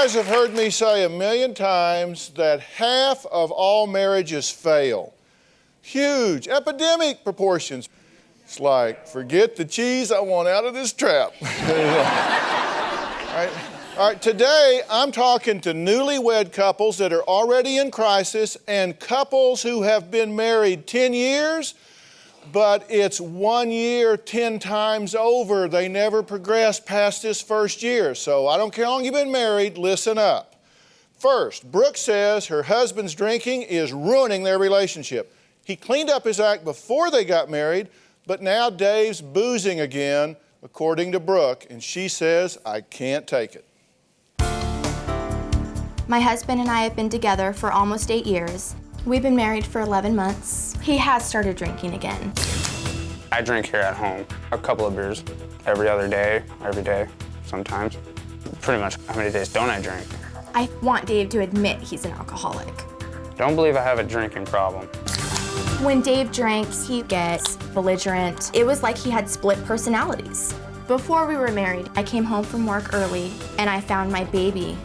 guys have heard me say 1,000,000 times that half of all marriages fail. Huge, epidemic proportions. It's like, forget the cheese, I want out of this trap. All right, today I'm talking to newlywed couples that are already in crisis and couples who have been married 10 years, but it's 1 year 10 times over. They never progressed past this first year. So I don't care how long you've been married, listen up. First, Brooke says her husband's drinking is ruining their relationship. He cleaned up his act before they got married, but now Dave's boozing again, according to Brooke, and she says, I can't take it. My husband and I have been together for almost 8 years. We've been married for 11 months. He has started drinking again. I drink here at home, a couple of beers every other day, every day, sometimes. Pretty much, how many days don't I drink? I want Dave to admit he's an alcoholic. Don't believe I have a drinking problem. When Dave drinks, he gets belligerent. It was like he had split personalities. Before we were married, I came home from work early and I found my baby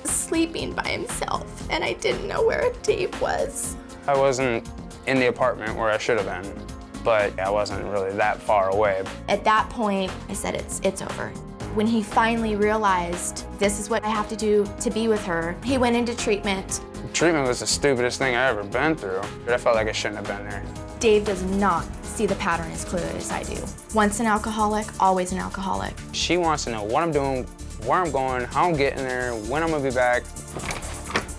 sleeping by himself, and I didn't know where Dave was. I wasn't in the apartment where I should have been, but I wasn't really that far away. At that point, I said, it's over. When he finally realized this is what I have to do to be with her, he went into treatment. Treatment was the stupidest thing I ever been through, but I felt like I shouldn't have been there. Dave does not see the pattern as clearly as I do. Once an alcoholic, always an alcoholic. She wants to know what I'm doing, where I'm going, how I'm getting there, when I'm gonna be back.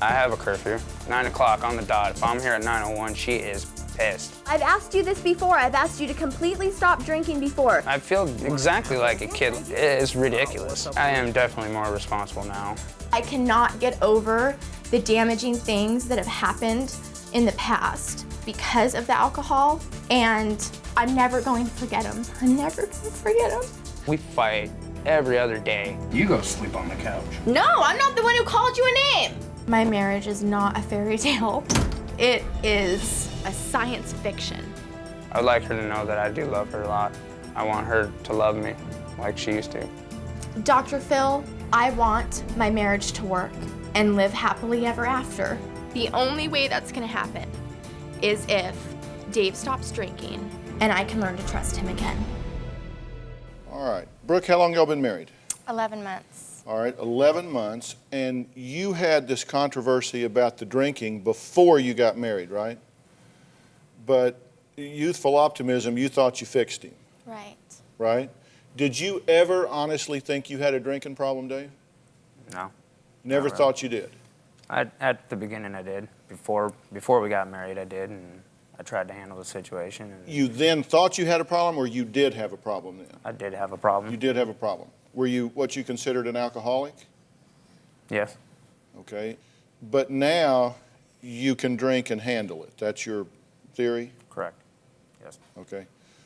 I have a curfew, 9 o'clock on the dot. If I'm here at 9:01, she is pissed. I've asked you this before. I've asked you to completely stop drinking before. I feel exactly like a kid. It's ridiculous. I am definitely more responsible now. I cannot get over the damaging things that have happened in the past because of the alcohol, and I'm never going to forget him. I'm never going to forget him. We fight every other day. You go sleep on the couch. No, I'm not the one who called you a name. My marriage is not a fairy tale. It is a science fiction. I'd like her to know that I do love her a lot. I want her to love me like she used to. DrPhil, I want my marriage to work and live happily ever after. The only way that's gonna happen is if Dave stops drinking and I can learn to trust him again. All right. Brooke, how long y'all been married? 11 months. All right, 11 months, and you had this controversy about the drinking before you got married, right? But youthful optimism, you thought you fixed him. Right. Right? Did you ever honestly think you had a drinking problem, Dave? No. Never Not really. thought you did? At the beginning I did. Before we got married I did, and I tried to handle the situation. And You then thought you had a problem, or you did have a problem then? I did have a problem. You did have a problem. Were you what you considered an alcoholic? Yes. Okay. But now you can drink and handle it. That's your theory? Correct. Yes. Okay.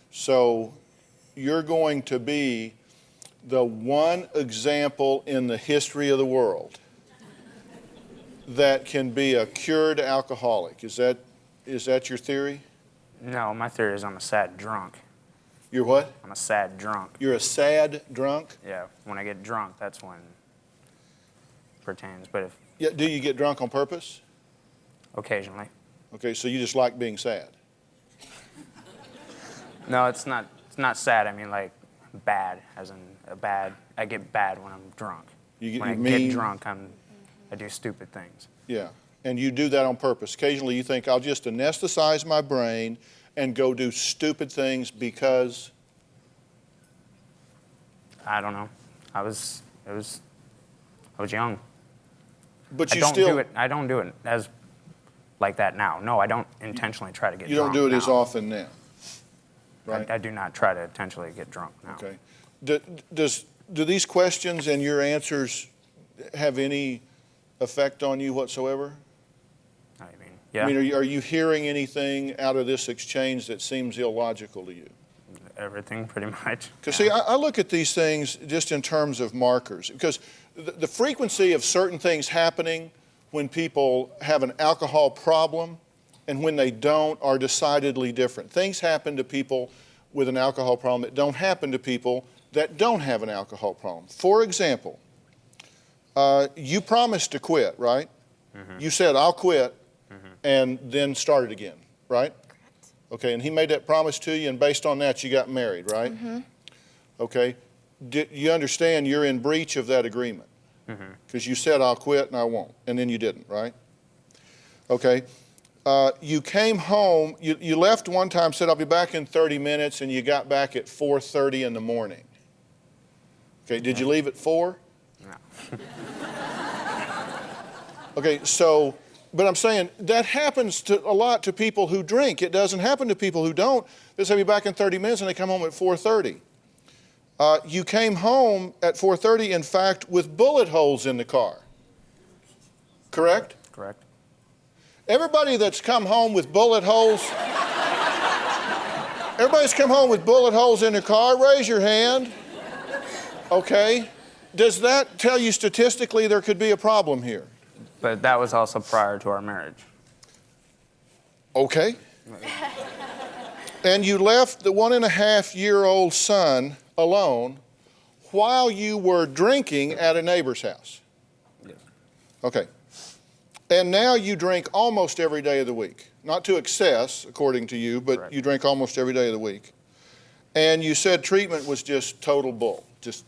So you're going to be the one example in the history of the world that can be a cured alcoholic. Is that your theory? No, my theory is I'm a sad drunk. You're what? I'm a sad drunk. You're a sad drunk? Yeah, when I get drunk, that's when it pertains. But if Yeah, do you get drunk on purpose? occasionally. Okay, so you just like being sad. No, it's not sad. I mean like bad, as in I get bad when I'm drunk. You when I mean- get drunk, I do stupid things. Yeah, and you do that on purpose. Occasionally you think, I'll just anesthetize my brain and go do stupid things because? I don't know. I was young. But you I don't still do it. I don't do it as like that now. No, I don't intentionally try to get You drunk don't do it now. as often now, right? I do not try to intentionally get drunk now. Okay. Do these questions and your answers have any effect on you whatsoever? I mean, yeah. I mean, are you hearing anything out of this exchange that seems illogical to you? Everything, pretty much. Because, see, I look at these things just in terms of markers. Because the frequency of certain things happening when people have an alcohol problem and when they don't are decidedly different. Things happen to people with an alcohol problem that don't happen to people that don't have an alcohol problem. For example, You promised to quit, right? Mm-hmm. You said, I'll quit, and then started again, right? Correct. Okay, and he made that promise to you, and based on that, you got married, right? Mm-hmm. Okay. You understand you're in breach of that agreement? Because you said, I'll quit and I won't, and then you didn't, right? Okay. You came home, you left one time, said, I'll be back in 30 minutes, and you got back at 4:30 in the morning. Okay, did you leave at 4? No. Okay, so, but I'm saying that happens a lot to people who drink. It doesn't happen to people who don't. They say, I'll be back in 30 minutes, and they come home at 4:30. You came home at 4:30, in fact, with bullet holes in the car. Correct? Correct. Everybody that's come home with bullet holes, everybody's come home with bullet holes in their car, raise your hand. Okay. Does that tell you statistically there could be a problem here? But that was also prior to our marriage. Okay. And you left the 1.5-year-old son alone while you were drinking at a neighbor's house. Yes. Okay. And now you drink almost every day of the week. Not to excess, according to you, but Correct. you drink almost every day of the week. And you said treatment was just total bull. Just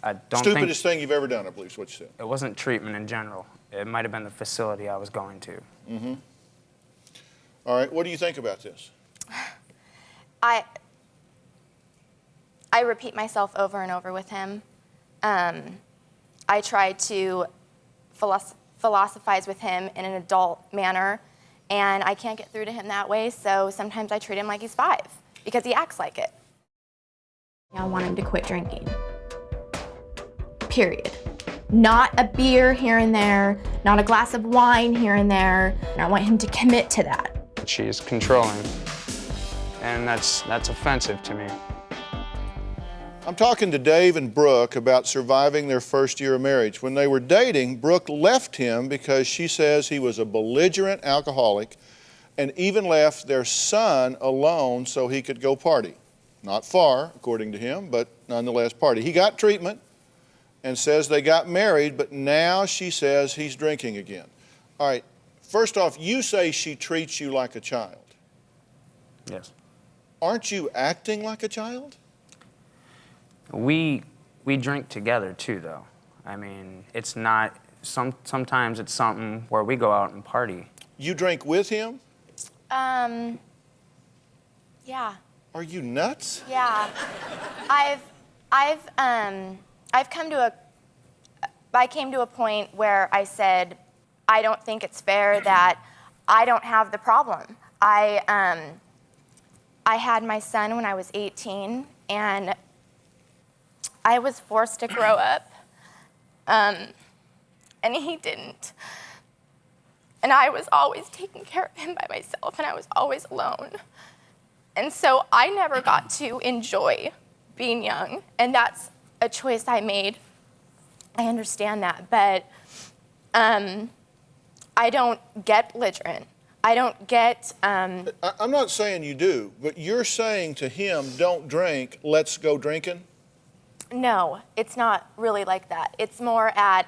I don't stupidest think thing you've ever done, I believe is what you said. it wasn't treatment in general. It might have been the facility I was going to. Mm-hmm. All right, what do you think about this? I repeat myself over and over with him. I try to philosophize with him in an adult manner, and I can't get through to him that way, so sometimes I treat him like he's 5 because he acts like it. I want him to quit drinking. Period. Not a beer here and there, not a glass of wine here and there. I want him to commit to that. She is controlling, and that's offensive to me. I'm talking to Dave and Brooke about surviving their first year of marriage. When they were dating, Brooke left him because she says he was a belligerent alcoholic and even left their son alone so he could go party. Not far, according to him, but nonetheless party. He got treatment and says they got married, but now she says he's drinking again. All right, first off, you say she treats you like a child. Yes. Aren't you acting like a child? We drink together too, though. I mean, it's not, sometimes it's something where we go out and party. You drink with him? Yeah. Are you nuts? Yeah. I came to a point where I said, I don't think it's fair that I don't have the problem. I had my son when I was 18, and I was forced to grow up, and he didn't. And I was always taking care of him by myself, and I was always alone. And so I never got to enjoy being young, and that's a choice I made. I understand that, but I don't get belligerent. I don't get... I'm not saying you do, but you're saying to him, don't drink, let's go drinking? No, it's not really like that. It's more at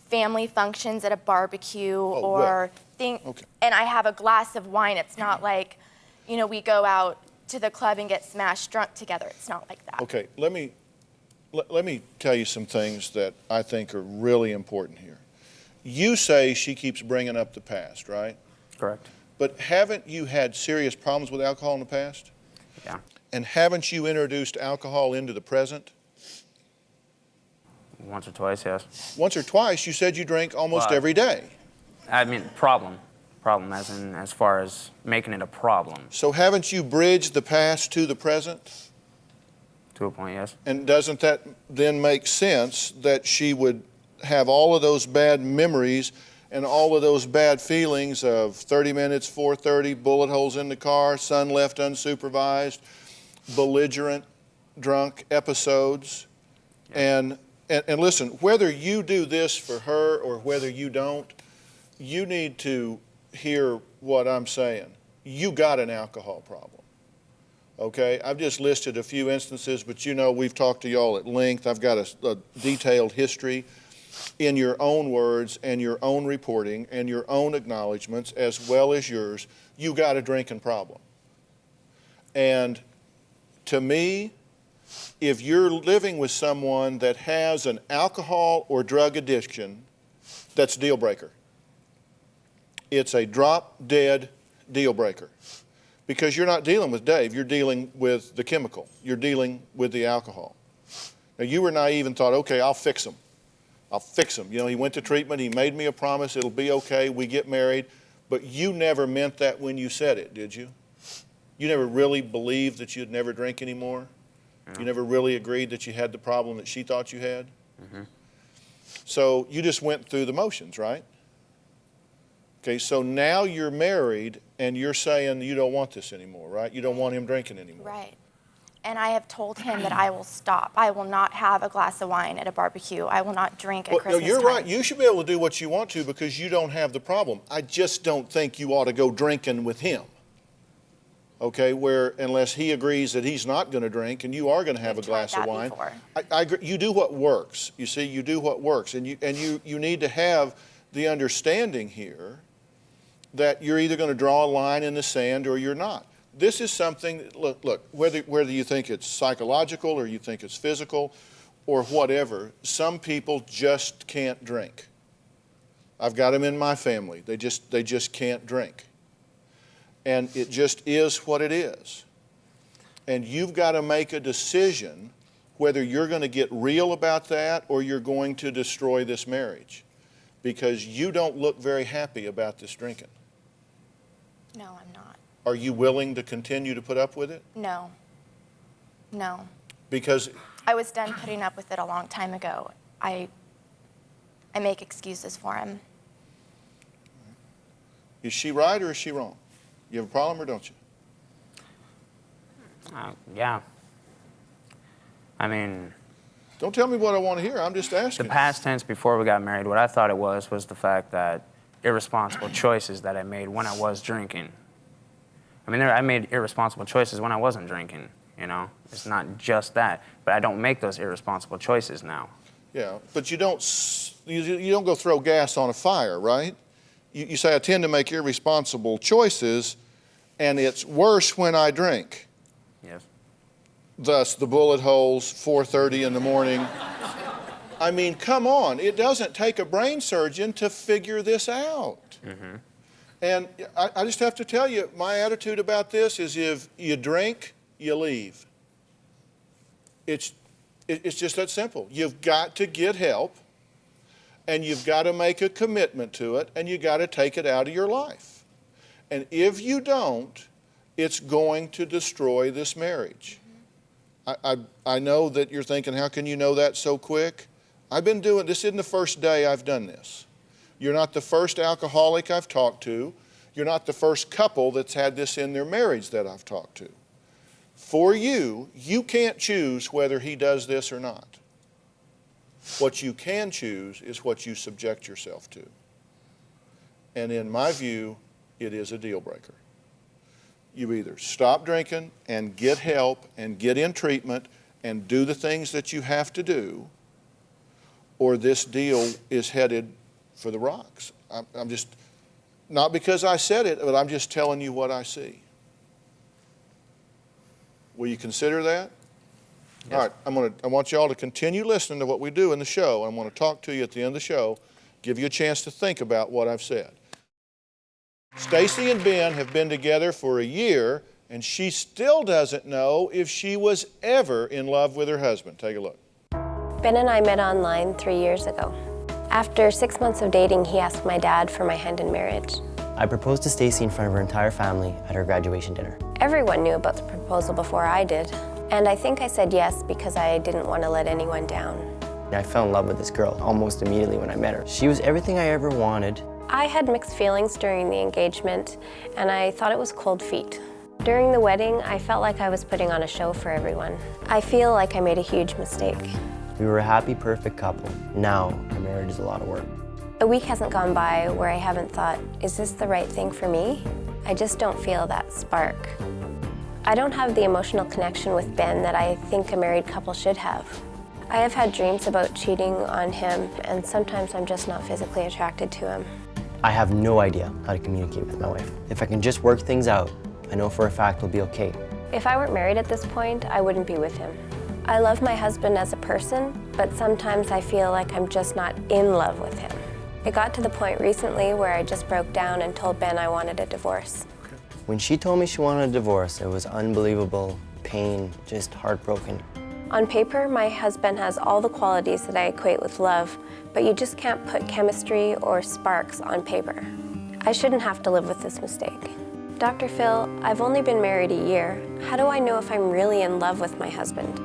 family functions, at a barbecue, or thing. Okay. And I have a glass of wine. It's not like, you know, we go out to the club and get smashed drunk together. It's not like that. Okay, let me tell you some things that I think are really important here. You say she keeps bringing up the past, right? Correct. But haven't you had serious problems with alcohol in the past? Yeah. And haven't you introduced alcohol into the present? Once or twice, yes. Once or twice, you said you drank almost every day. I mean, problem as far as making it a problem. So haven't you bridged the past to the present? To a point, yes. And doesn't that then make sense that she would have all of those bad memories and all of those bad feelings of 30 minutes, 4:30, bullet holes in the car, son left unsupervised, belligerent, drunk episodes? Yeah. And listen, whether you do this for her or whether you don't, you need to hear what I'm saying. You got an alcohol problem, okay? I've just listed a few instances, but you know we've talked to y'all at length. I've got a detailed history. in your own words and your own reporting and your own acknowledgments as well as yours, you got a drinking problem. And to me, if you're living with someone that has an alcohol or drug addiction, that's a deal breaker. It's a drop-dead deal breaker. Because you're not dealing with Dave, you're dealing with the chemical. You're dealing with the alcohol. Now, you were naive and thought, okay, I'll fix him. I'll fix him. You know, he went to treatment, he made me a promise, it'll be okay, we get married. But you never meant that when you said it, did you? You never really believed that you'd never drink anymore? No. You never really agreed that you had the problem that she thought you had? Mm-hmm. So you just went through the motions, right? Okay, so now you're married and you're saying you don't want this anymore, right? You don't want him drinking anymore. Right. And I have told him that I will stop. I will not have a glass of wine at a barbecue. I will not drink at Christmas time. No, you're right. time. You should be able to do what you want to because you don't have the problem. I just don't think you ought to go drinking with him. Okay, where unless he agrees that he's not going to drink and you are going to have a glass of wine. I agree. You do what works. You see, you do what works. And you need to have the understanding here that you're either going to draw a line in the sand or you're not. This is something, look, whether you think it's psychological or you think it's physical or whatever, some people just can't drink. I've got them in my family. They just can't drink. And it just is what it is. And you've got to make a decision whether you're going to get real about that or you're going to destroy this marriage because you don't look very happy about this drinking. No, I'm not. Are you willing to continue to put up with it? No. No. Because I was done putting up with it a long time ago. I make excuses for him. Is she right or is she wrong? You have a problem or don't you? Yeah. I mean... Don't tell me what I want to hear. I'm just asking. The past tense before we got married, what I thought it was the fact that irresponsible choices that I made when I was drinking. I mean, I made irresponsible choices when I wasn't drinking, you know? It's not just that, but I don't make those irresponsible choices now. Yeah, but you don't go throw gas on a fire, right? You say, I tend to make irresponsible choices, and it's worse when I drink. Yes. Thus, the bullet holes, 4:30 in the morning. I mean, come on. It doesn't take a brain surgeon to figure this out. Mm-hmm. And I just have to tell you, my attitude about this is if you drink, you leave. It's just that simple. You've got to get help, and you've got to make a commitment to it, and you've got to take it out of your life. And if you don't, it's going to destroy this marriage. I know that you're thinking, how can you know that so quick? I've been doing this. Isn't the first day I've done this. You're not the first alcoholic I've talked to. You're not the first couple that's had this in their marriage that I've talked to. For you, you can't choose whether he does this or not. What you can choose is what you subject yourself to. And in my view, it is a deal breaker. You either stop drinking and get help and get in treatment and do the things that you have to do, or this deal is headed for the rocks. I'm just, not because I said it, but I'm just telling you what I see. Will you consider that? Yes. All right, I want you all to continue listening to what we do in the show. I'm going to talk to you at the end of the show, give you a chance to think about what I've said. Stacy and Ben have been together for a year, and she still doesn't know if she was ever in love with her husband. Take a look. Ben and I met online 3 years ago. After 6 months of dating, he asked my dad for my hand in marriage. I proposed to Stacy in front of her entire family at her graduation dinner. Everyone knew about the proposal before I did, and I think I said yes because I didn't want to let anyone down. I fell in love with this girl almost immediately when I met her. She was everything I ever wanted. I had mixed feelings during the engagement, and I thought it was cold feet. During the wedding, I felt like I was putting on a show for everyone. I feel like I made a huge mistake. We were a happy, perfect couple. Now, our marriage is a lot of work. A week hasn't gone by where I haven't thought, is this the right thing for me? I just don't feel that spark. I don't have the emotional connection with Ben that I think a married couple should have. I have had dreams about cheating on him, and sometimes I'm just not physically attracted to him. I have no idea how to communicate with my wife. If I can just work things out, I know for a fact we'll be okay. If I weren't married at this point, I wouldn't be with him. I love my husband as a person, but sometimes I feel like I'm just not in love with him. It got to the point recently where I just broke down and told Ben I wanted a divorce. When she told me she wanted a divorce, it was unbelievable pain, just heartbroken. On paper, my husband has all the qualities that I equate with love, but you just can't put chemistry or sparks on paper. I shouldn't have to live with this mistake. Dr. Phil, I've only been married a year. How do I know if I'm really in love with my husband?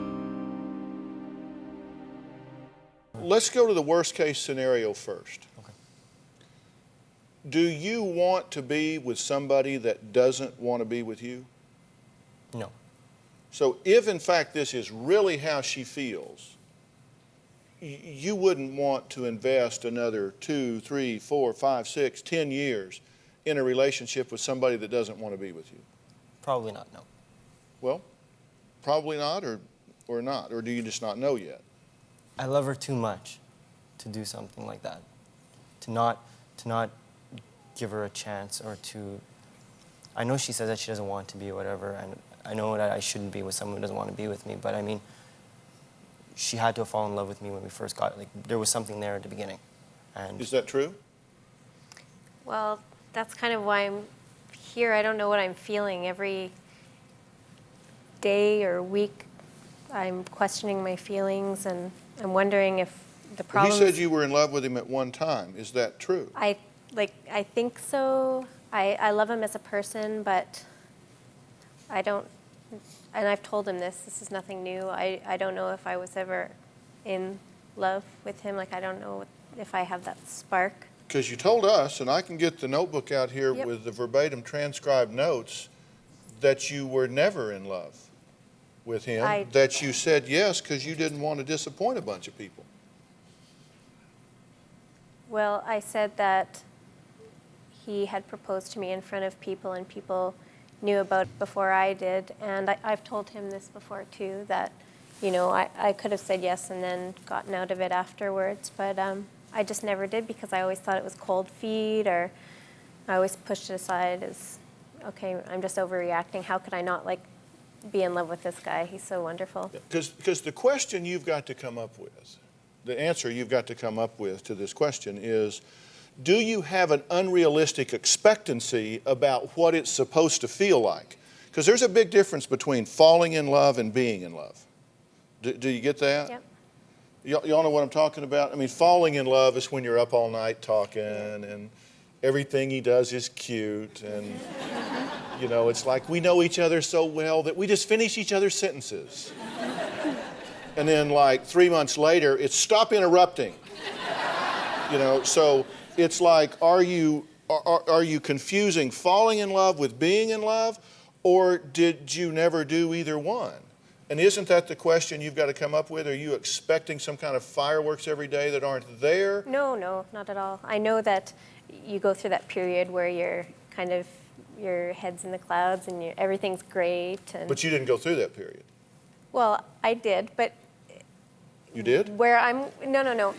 Let's go to the worst case scenario first. Okay. Do you want to be with somebody that doesn't want to be with you? No. So if in fact this is really how she feels, you wouldn't want to invest another 2, 3, 4, 5, 6, 10 years in a relationship with somebody that doesn't want to be with you? Probably not, no. Well, probably not, or not, or do you just not know yet? I love her too much to do something like that. To not give her a chance, or to, I know she says that she doesn't want to be whatever, and I know that I shouldn't be with someone who doesn't want to be with me, but I mean, she had to fall in love with me when we first got, like, there was something there at the beginning. And Is that true? Well, that's kind of why I'm here. I don't know what I'm feeling. Every day or week, I'm questioning my feelings, and I'm wondering if the Well, problem. he said you were in love with him at one time. Is that true? I think so. I love him as a person, but I don't. And I've told him this is nothing new. I don't know if I was ever in love with him. Like, I don't know if I have that spark. Because you told us, and I can get the notebook out here Yep. with the verbatim transcribed notes, that you were never in love with him, that you said yes because you didn't want to disappoint a bunch of people. Well, I said that he had proposed to me in front of people, and people knew about it before I did. And I've told him this before too, that, you know, I could have said yes and then gotten out of it afterwards, but I just never did, because I always thought it was cold feet, or I always pushed it aside as, okay, I'm just overreacting. How could I not, like, be in love with this guy? He's so wonderful. Because the question you've got to come up with, the answer you've got to come up with to this question is, do you have an unrealistic expectancy about what it's supposed to feel like? Because there's a big difference between falling in love and being in love. Do you get that? Yep. Y'all know what I'm talking about? I mean, falling in love is when you're up all night talking, and everything he does is cute, and you know, it's like we know each other so well that we just finish each other's sentences. And then like 3 months later, it's stop interrupting. You know, so it's like, are you confusing falling in love with being in love, or did you never do either one? And isn't that the question you've got to come up with? Are you expecting some kind of fireworks every day that aren't there? No, not at all. I know that you go through that period where you're kind of, your head's in the clouds and everything's great. But you didn't go through that period. Well, I did, but... You did? Where I'm... No.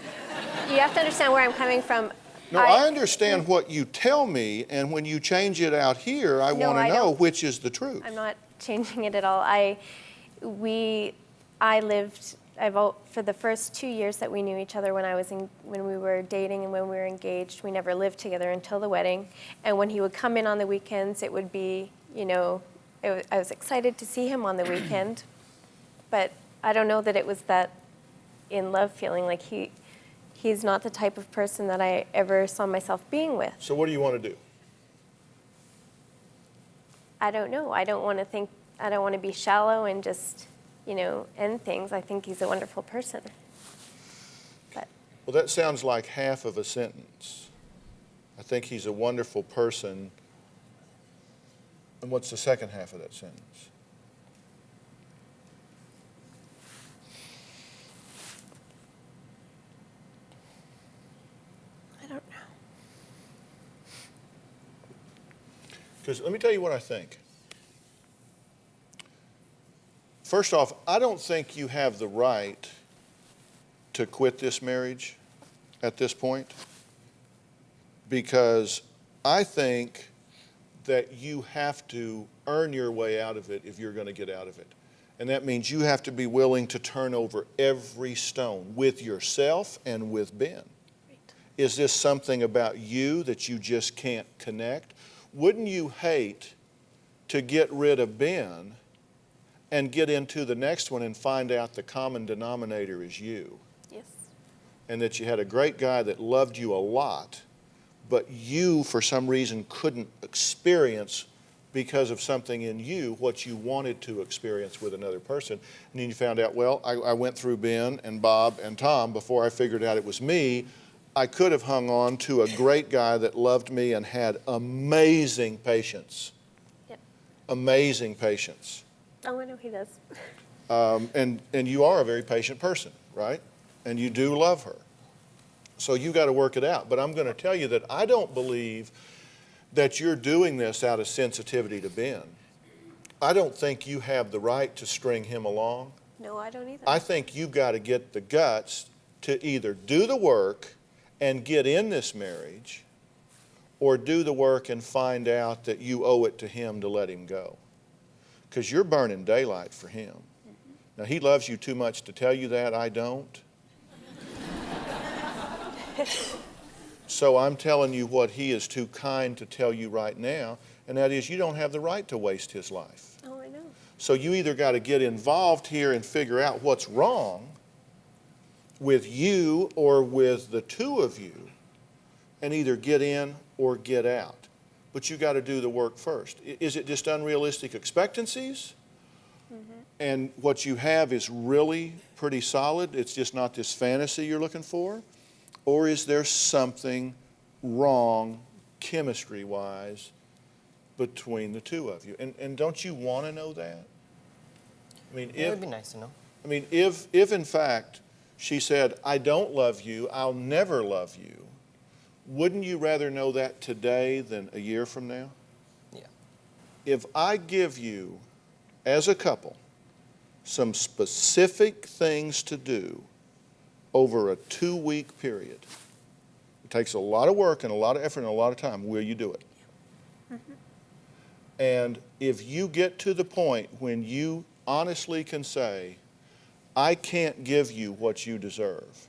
You have to understand where I'm coming from. No, I understand what you tell me, and when you change it out here, I want to know which is the truth. I'm not changing it at all. For the first 2 years that we knew each other, when we were dating and when we were engaged, we never lived together until the wedding. And when he would come in on the weekends, it would be, you know, I was excited to see him on the weekend, but I don't know that it was that in love feeling. Like, he's not the type of person that I ever saw myself being with. So what do you want to do? I don't know. I don't want to be shallow and just, you know, end things. I think he's a wonderful person. But Well, that sounds like half of a sentence. I think he's a wonderful person. And what's the second half of that sentence? I don't know. Because let me tell you what I think. First off, I don't think you have the right to quit this marriage at this point? Because I think that you have to earn your way out of it if you're going to get out of it. And that means you have to be willing to turn over every stone with yourself and with Ben. Is this something about you that you just can't connect? Wouldn't you hate to get rid of Ben and get into the next one and find out the common denominator is you? Yes. And that you had a great guy that loved you a lot, but you, for some reason, couldn't experience because of something in you what you wanted to experience with another person. And then you found out, well, I went through Ben and Bob and Tom before I figured out it was me. I could have hung on to a great guy that loved me and had amazing patience. Yep. Amazing patience. Oh, I know he does. And you are a very patient person, right? And you do love her. So you got to work it out. But I'm going to tell you that I don't believe that you're doing this out of sensitivity to Ben. I don't think you have the right to string him along. No, I don't either. I think you've got to get the guts to either do the work and get in this marriage, or do the work and find out that you owe it to him to let him go. Because you're burning daylight for him. Now, he loves you too much to tell you that. I don't. So I'm telling you what he is too kind to tell you right now, and that is you don't have the right to waste his life. Oh, I know. So you either got to get involved here and figure out what's wrong with you or with the two of you, and either get in or get out. But you got to do the work first. Is it just unrealistic expectancies? Mm-hmm. And what you have is really pretty solid? It's just not this fantasy you're looking for? Or is there something wrong chemistry-wise between the two of you? And don't you want to know that? I mean, It would be nice to know. I mean, if in fact she said, I don't love you, I'll never love you, wouldn't you rather know that today than a year from now? Yeah. If I give you, as a couple, some specific things to do over a 2-week period, it takes a lot of work and a lot of effort and a lot of time, will you do it? Mm-hmm. And if you get to the point when you honestly can say, I can't give you what you deserve,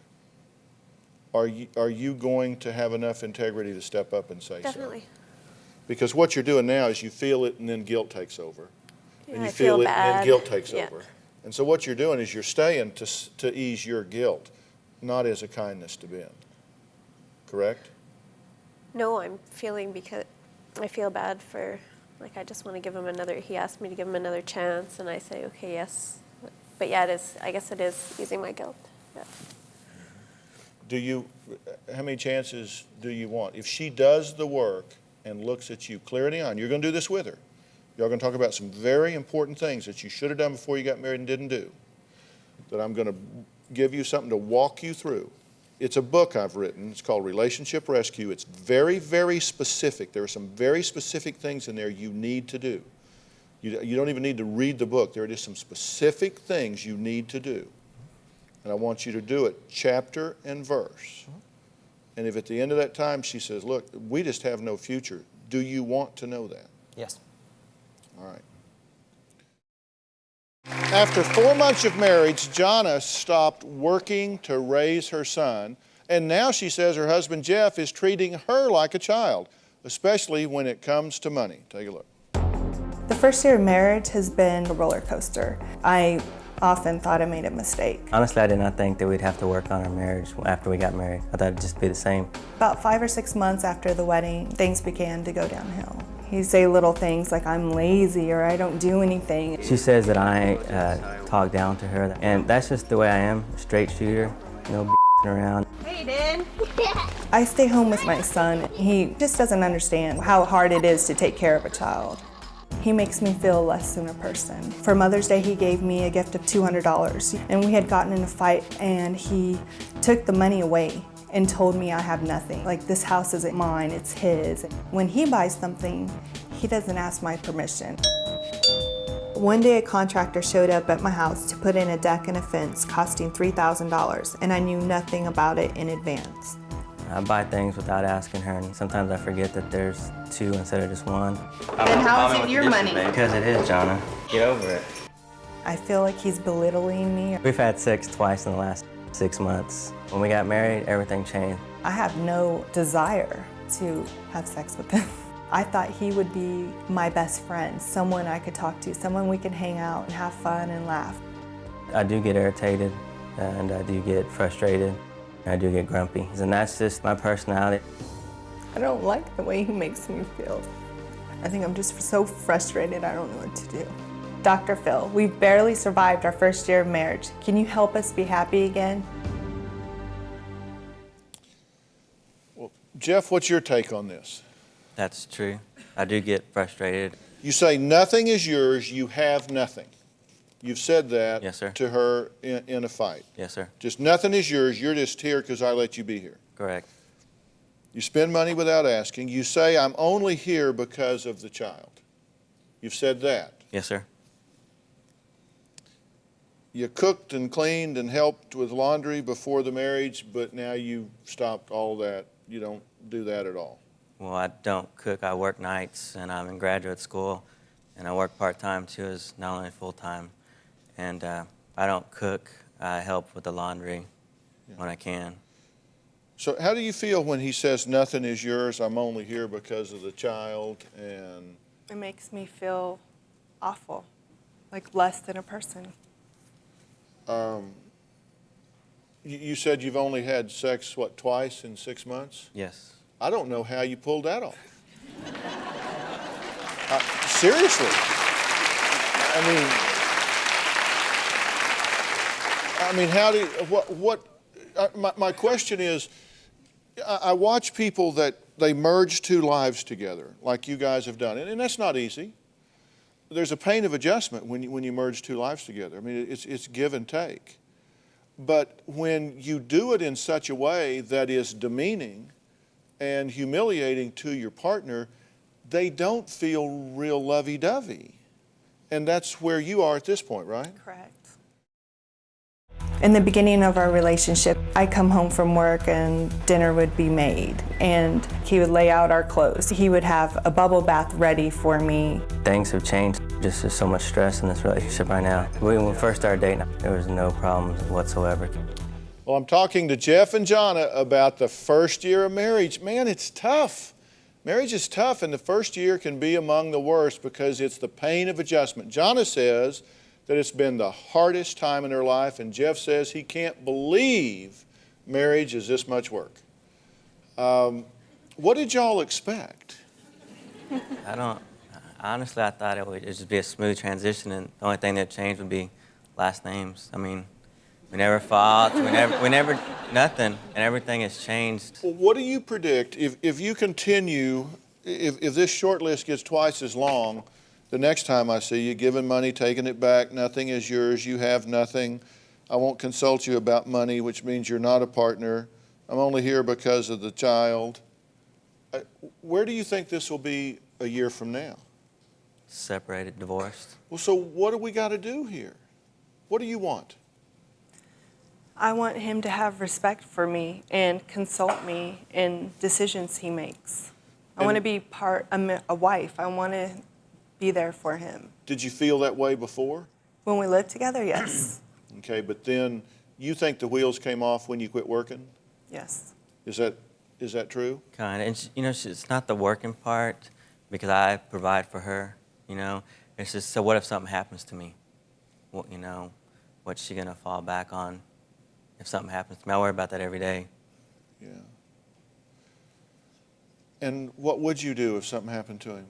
are you going to have enough integrity to step up and say Definitely. so? Because what you're doing now is you feel it and then guilt takes over. Yeah, And you I feel feel it and then bad. guilt takes Yeah. over. And so what you're doing is you're staying to ease your guilt, not as a kindness to Ben. Correct? No, I'm feeling because I feel bad for, like, I just want to give him another, he asked me to give him another chance, and I say, okay, yes. But yeah, it is, I guess it is easing my guilt. Yeah. How many chances do you want? If she does the work and looks at you clear in the eye, and you're going to do this with her, y'all going to talk about some very important things that you should have done before you got married and didn't do, that I'm going to give you something to walk you through. It's a book I've written. It's called Relationship Rescue. It's very, very specific. There are some very specific things in there you need to do. You don't even need to read the book. There are just some specific things you need to do. And I want you to do it chapter and verse. And if at the end of that time she says, look, we just have no future, do you want to know that? Yes. All right. After 4 months of marriage, Jonna stopped working to raise her son, and now she says her husband Jeff is treating her like a child, especially when it comes to money. Take a look. The first year of marriage has been a roller coaster. I often thought I made a mistake. Honestly, I did not think that we'd have to work on our marriage after we got married. I thought it'd just be the same. About 5 or 6 months after the wedding, things began to go downhill. He'd say little things like I'm lazy or I don't do anything. She says that I talk down to her, and that's just the way I am, straight shooter, no around. Hayden. I stay home with my son. He just doesn't understand how hard it is to take care of a child. He makes me feel less than a person. For Mother's Day, he gave me a gift of $200, and we had gotten in a fight, and he took the money away and told me I have nothing. Like, this house isn't mine, it's his. When he buys something, he doesn't ask my permission. One day a contractor showed up at my house to put in a deck and a fence costing $3,000, and I knew nothing about it in advance. I buy things without asking her, and sometimes I forget that there's two instead of just one. And how is it your money? Because it is, Jonna. Get over it. I feel like he's belittling me. We've had sex twice in the last 6 months. When we got married, everything changed. I have no desire to have sex with him. I thought he would be my best friend, someone I could talk to, someone we could hang out and have fun and laugh. I do get irritated, and I do get frustrated, and I do get grumpy, and that's just my personality. I don't like the way he makes me feel. I think I'm just so frustrated I don't know what to do. Dr. Phil, we've barely survived our first year of marriage. Can you help us be happy again? Well, Jeff, what's your take on this? That's true. I do get frustrated. You say nothing is yours, you have nothing. You've said that Yes, sir. to her in a fight. Yes, sir. Just nothing is yours, you're just here because I let you be here. Correct. You spend money without asking. You say, I'm only here because of the child. You've said that. Yes, sir. You cooked and cleaned and helped with laundry before the marriage, but now you've stopped all that. You don't do that at all. Well, I don't cook. I work nights, and I'm in graduate school, and I work part-time too, as not only full-time. And I don't cook. I help with the laundry when I can. So how do you feel when he says nothing is yours, I'm only here because of the child, and... It makes me feel awful, like less than a person. You said you've only had sex, what, twice in 6 months? Yes. I don't know how you pulled that off. Seriously. I mean, how do you, my question is, I watch people that they merge two lives together, like you guys have done, and that's not easy. There's a pain of adjustment when you merge two lives together. I mean, it's give and take. But when you do it in such a way that is demeaning and humiliating to your partner, they don't feel real lovey-dovey. And that's where you are at this point, right? Correct. In the beginning of our relationship, I'd come home from work and dinner would be made, and he would lay out our clothes. He would have a bubble bath ready for me. Things have changed. Just there's so much stress in this relationship right now. When we first started dating, there was no problems whatsoever. Well, I'm talking to Jeff and Jonna about the first year of marriage. Man, it's tough. Marriage is tough, and the first year can be among the worst because it's the pain of adjustment. Jonna says that it's been the hardest time in her life, and Jeff says he can't believe marriage is this much work. What did y'all expect? Honestly, I thought it would just be a smooth transition, and the only thing that changed would be last names. I mean, we never fought, we never, nothing, and everything has changed. Well, what do you predict if you continue, if this short list gets twice as long, the next time I see you, giving money, taking it back, nothing is yours, you have nothing, I won't consult you about money, which means you're not a partner, I'm only here because of the child. Where do you think this will be a year from now? Separated, divorced. Well, so what do we got to do here? What do you want? I want him to have respect for me and consult me in decisions he makes. I want to be a wife. I want to be there for him. Did you feel that way before? When we lived together, yes. Okay, but then you think the wheels came off when you quit working? Yes. Is that true? Kind of, and you know, it's not the working part because I provide for her. You know, it's just, so what if something happens to me? What, you know, what's she gonna fall back on if something happens to me? I worry about that every day. Yeah. And what would you do if something happened to him?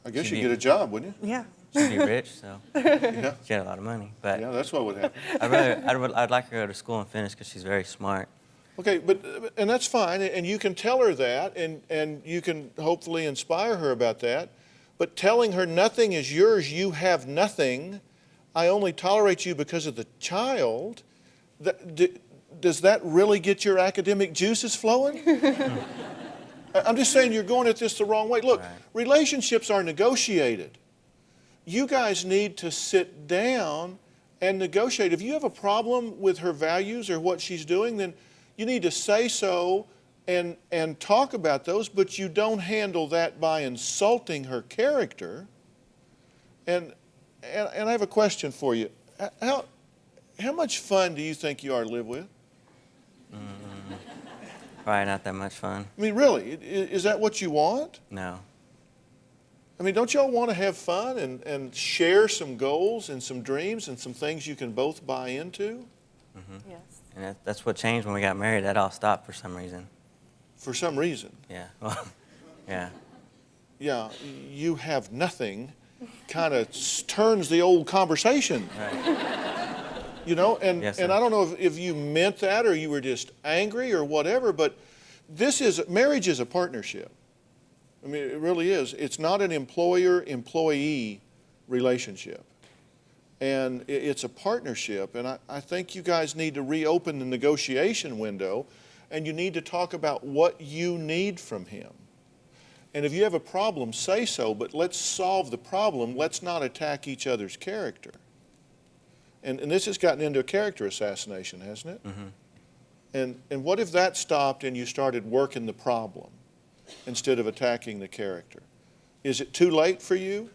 I guess you'd get a job, wouldn't you? Yeah. She'd be rich, so Yeah. she had a lot of money. But Yeah, that's what would happen. I'd like her to go to school and finish because she's very smart. Okay, and that's fine, and you can tell her that, and you can hopefully inspire her about that. But telling her nothing is yours, you have nothing, I only tolerate you because of the child, does that really get your academic juices flowing? I'm just saying you're going at this the wrong way. Look, Right. Relationships are negotiated. you guys need to sit down and negotiate. If you have a problem with her values or what she's doing, then you need to say so and talk about those, but you don't handle that by insulting her character. And I have a question for you. How much fun do you think you are to live with? Probably not that much fun. I mean, really, is that what you want? No. I mean, don't y'all want to have fun and share some goals and some dreams and some things you can both buy into? Mm-hmm. Yes. And that's what changed when we got married. That all stopped for some reason. For some reason? Yeah. Well, yeah. Yeah, you have nothing kind of turns the old conversation. Right. You know, Yes, and I don't know if you meant that or you were just angry or whatever, but marriage is a partnership. I mean, it really is. It's not an employer-employee relationship. And it's a partnership, and I think you guys need to reopen the negotiation window, and you need to talk about what you need from him. And if you have a problem, say so, but let's solve the problem. Let's not attack each other's character. And this has gotten into a character assassination, hasn't it? Mm-hmm. And what if that stopped and you started working the problem instead of attacking the character? Is it too late for you?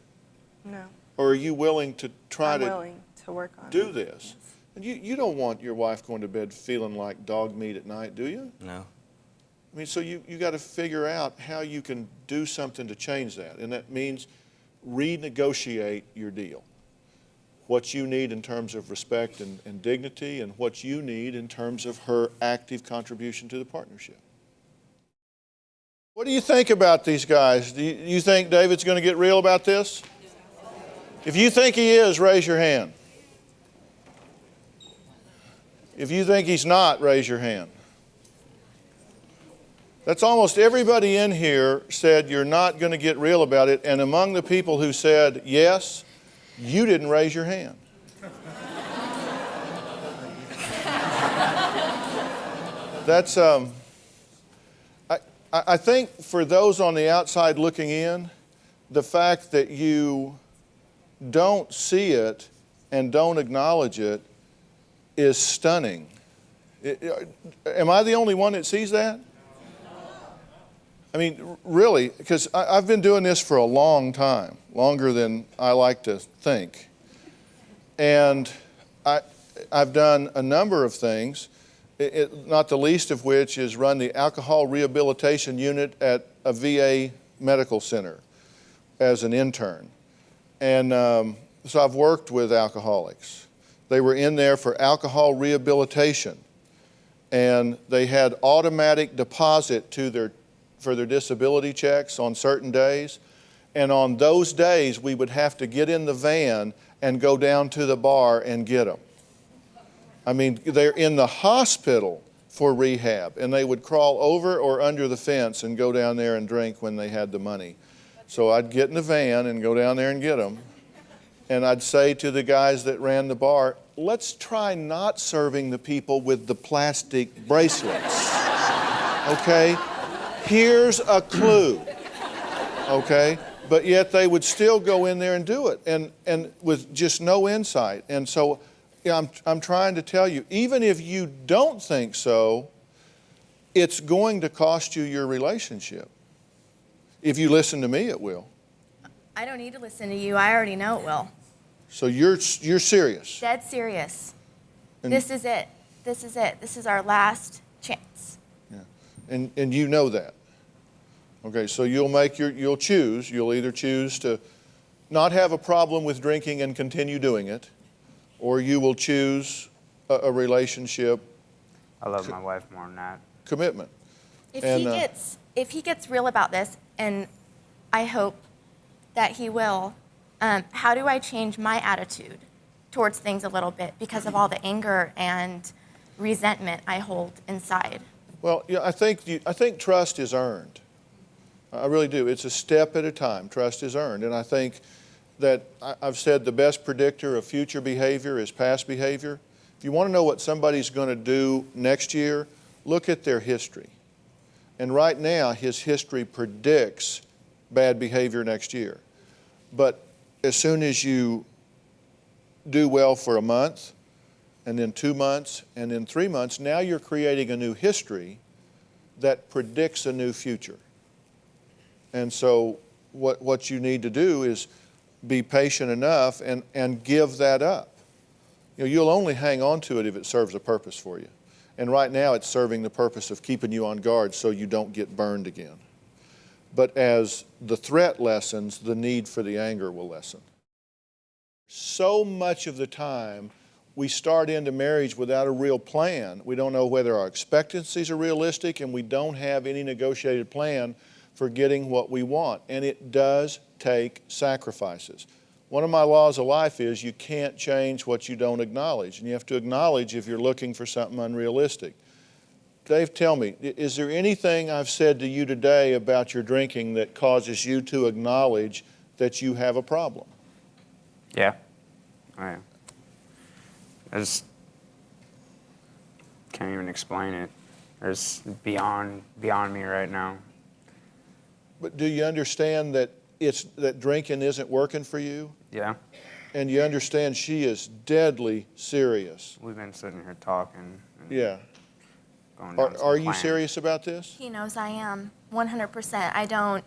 No. Or are you willing to try I'm to willing to work on do it. this? Yes. And you don't want your wife going to bed feeling like dog meat at night, do you? No. I mean, so you got to figure out how you can do something to change that. And that means renegotiate your deal. What you need in terms of respect and dignity, and what you need in terms of her active contribution to the partnership. What do you think about these guys? Do you think David's going to get real about this? If you think he is, raise your hand. If you think he's not, raise your hand. That's almost everybody in here said you're not going to get real about it, and among the people who said yes, you didn't raise your hand. That's, I think for those on the outside looking in, the fact that you don't see it and don't acknowledge it is stunning. Am I the only one that sees that? I mean, really, because I've been doing this for a long time, longer than I like to think. And I've done a number of things, not the least of which is run the alcohol rehabilitation unit at a VA medical center as an intern. And so I've worked with alcoholics. They were in there for alcohol rehabilitation, and they had automatic deposit for their disability checks on certain days. And on those days, we would have to get in the van and go down to the bar and get them. I mean, they're in the hospital for rehab, and they would crawl over or under the fence and go down there and drink when they had the money. So I'd get in the van and go down there and get them. And I'd say to the guys that ran the bar, let's try not serving the people with the plastic bracelets, okay? Here's a clue, okay? But yet they would still go in there and do it, and with just no insight. And so I'm trying to tell you, even if you don't think so, it's going to cost you your relationship. If you listen to me, it will. I don't need to listen to you. I already know it will. So you're serious? Dead serious. And this is it. This is it. This is our last chance. Yeah. And you know that. Okay, so you'll choose. You'll either choose to not have a problem with drinking and continue doing it, or you will choose a relationship. I love my wife more than that. Commitment. If he gets real about this, and I hope that he will, how do I change my attitude towards things a little bit because of all the anger and resentment I hold inside? Well, yeah, I think trust is earned. I really do. It's a step at a time. Trust is earned. And I think that I've said the best predictor of future behavior is past behavior. If you want to know what somebody's going to do next year, look at their history. And right now, his history predicts bad behavior next year. But As soon as you do well for a month, and then 2 months, and then 3 months, now you're creating a new history that predicts a new future. And so what you need to do is be patient enough and give that up. You know, you'll only hang on to it if it serves a purpose for you. And right now it's serving the purpose of keeping you on guard so you don't get burned again. But as the threat lessens, the need for the anger will lessen. So much of the time, we start into marriage without a real plan. We don't know whether our expectancies are realistic, and we don't have any negotiated plan for getting what we want. And it does take sacrifices. One of my laws of life is you can't change what you don't acknowledge, and you have to acknowledge if you're looking for something unrealistic. Dave, tell me, is there anything I've said to you today about your drinking that causes you to acknowledge that you have a problem? Yeah, I am. I just can't even explain it. It's beyond me right now. But do you understand that that drinking isn't working for you? Yeah. And you understand she is deadly serious. We've been sitting here talking. And Yeah. Going down some Are you plans. serious about this? He knows I am, 100%. I don't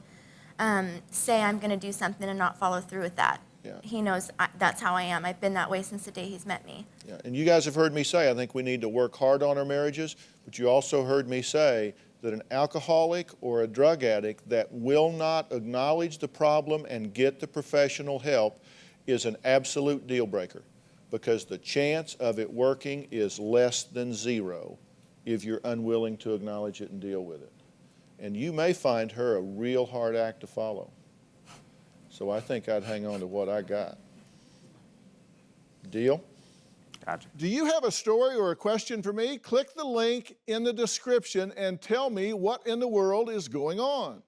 say I'm going to do something and not follow through with that. Yeah. He knows that's how I am. I've been that way since the day he's met me. Yeah. And you guys have heard me say, I think we need to work hard on our marriages, but you also heard me say that an alcoholic or a drug addict that will not acknowledge the problem and get the professional help is an absolute deal breaker, because the chance of it working is less than zero if you're unwilling to acknowledge it and deal with it. And you may find her a real hard act to follow. So I think I'd hang on to what I got. Deal? Gotcha. Do you have a story or a question for me? Click the link in the description and tell me what in the world is going on.